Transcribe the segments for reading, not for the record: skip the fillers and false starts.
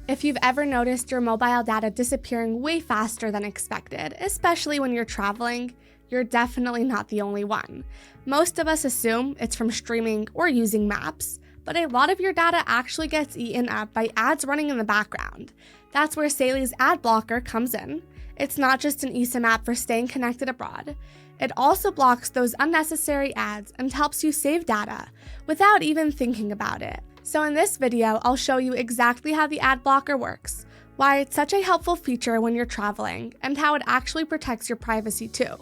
If you've ever noticed your mobile data disappearing way faster than expected, especially when you're traveling, you're definitely not the only one. Most of us assume it's from streaming or using maps, but a lot of your data actually gets eaten up by ads running in the background. That's where Saily's ad blocker comes in. It's not just an eSIM app for staying connected abroad. It also blocks those unnecessary ads and helps you save data without even thinking about it. So in this video, I'll show you exactly how the ad blocker works, why it's such a helpful feature when you're traveling, and how it actually protects your privacy too.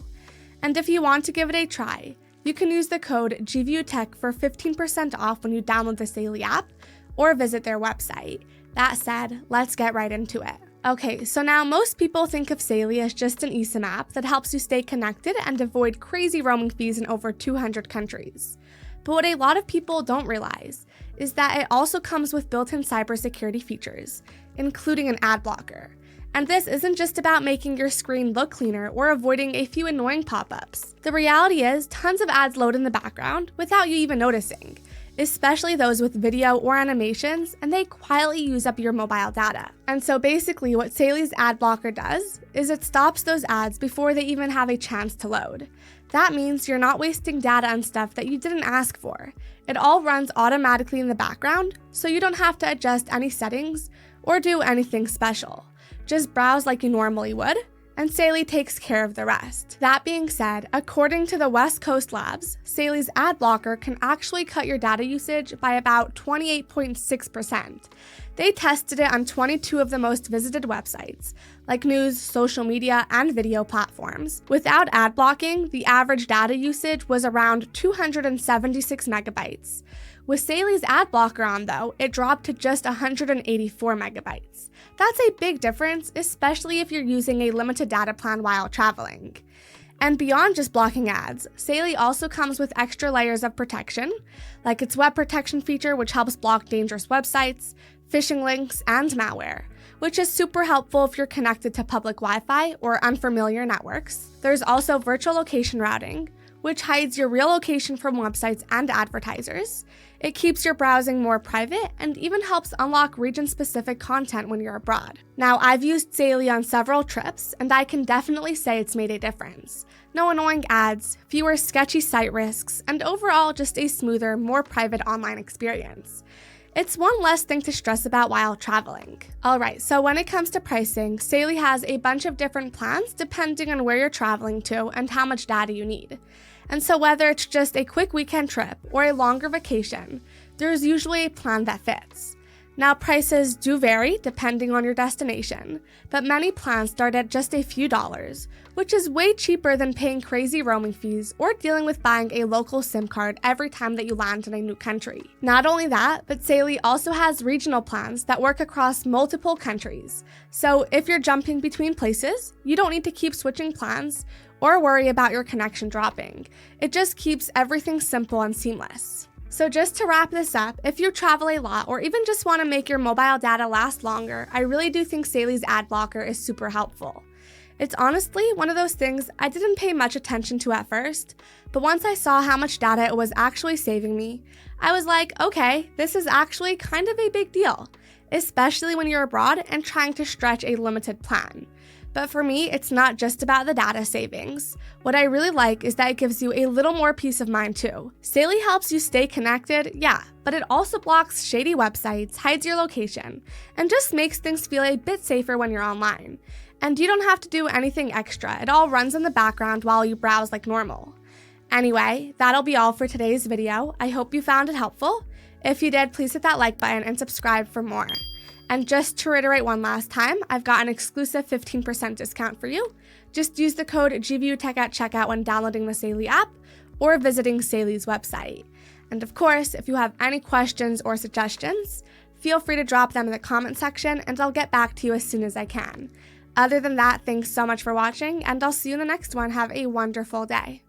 And if you want to give it a try, you can use the code GVUTech for 15% off when you download the Saily app or visit their website. That said, let's get right into it. Okay, so now most people think of Saily as just an eSIM app that helps you stay connected and avoid crazy roaming fees in over 200 countries. But what a lot of people don't realize is that it also comes with built-in cybersecurity features, including an ad blocker. And this isn't just about making your screen look cleaner or avoiding a few annoying pop-ups. The reality is, tons of ads load in the background without you even noticing, especially those with video or animations, and they quietly use up your mobile data. And so basically what Saily's ad blocker does is it stops those ads before they even have a chance to load. That means you're not wasting data on stuff that you didn't ask for. It all runs automatically in the background, so you don't have to adjust any settings or do anything special. Just browse like you normally would, and Saily takes care of the rest. That being said, according to the West Coast Labs, Saily's ad blocker can actually cut your data usage by about 28.6%. They tested it on 22 of the most visited websites, like news, social media, and video platforms. Without ad blocking, the average data usage was around 276 megabytes. With Saily's ad blocker on, though, it dropped to just 184 megabytes. That's a big difference, especially if you're using a limited data plan while traveling. And beyond just blocking ads, Saily also comes with extra layers of protection, like its web protection feature, which helps block dangerous websites, phishing links, and malware, which is super helpful if you're connected to public Wi-Fi or unfamiliar networks. There's also virtual location routing, which hides your real location from websites and advertisers. It keeps your browsing more private and even helps unlock region-specific content when you're abroad. Now, I've used Saily on several trips, and I can definitely say it's made a difference. No annoying ads, fewer sketchy site risks, and overall just a smoother, more private online experience. It's one less thing to stress about while traveling. Alright, so when it comes to pricing, Saily has a bunch of different plans depending on where you're traveling to and how much data you need. And so whether it's just a quick weekend trip or a longer vacation, there's usually a plan that fits. Now, prices do vary depending on your destination, but many plans start at just a few dollars, which is way cheaper than paying crazy roaming fees or dealing with buying a local SIM card every time that you land in a new country. Not only that, but Saily also has regional plans that work across multiple countries. So if you're jumping between places, you don't need to keep switching plans or worry about your connection dropping. It just keeps everything simple and seamless. So just to wrap this up, if you travel a lot or even just want to make your mobile data last longer, I really do think Saily's ad blocker is super helpful. It's honestly one of those things I didn't pay much attention to at first, but once I saw how much data it was actually saving me, I was like, okay, this is actually kind of a big deal, especially when you're abroad and trying to stretch a limited plan. But for me, it's not just about the data savings. What I really like is that it gives you a little more peace of mind too. Saily helps you stay connected, yeah, but it also blocks shady websites, hides your location, and just makes things feel a bit safer when you're online. And you don't have to do anything extra. It all runs in the background while you browse like normal. Anyway, that'll be all for today's video. I hope you found it helpful. If you did, please hit that like button and subscribe for more. And just to reiterate one last time, I've got an exclusive 15% discount for you. Just use the code GVUTech at checkout when downloading the Saily app or visiting Saily's website. And of course, if you have any questions or suggestions, feel free to drop them in the comment section and I'll get back to you as soon as I can. Other than that, thanks so much for watching and I'll see you in the next one. Have a wonderful day.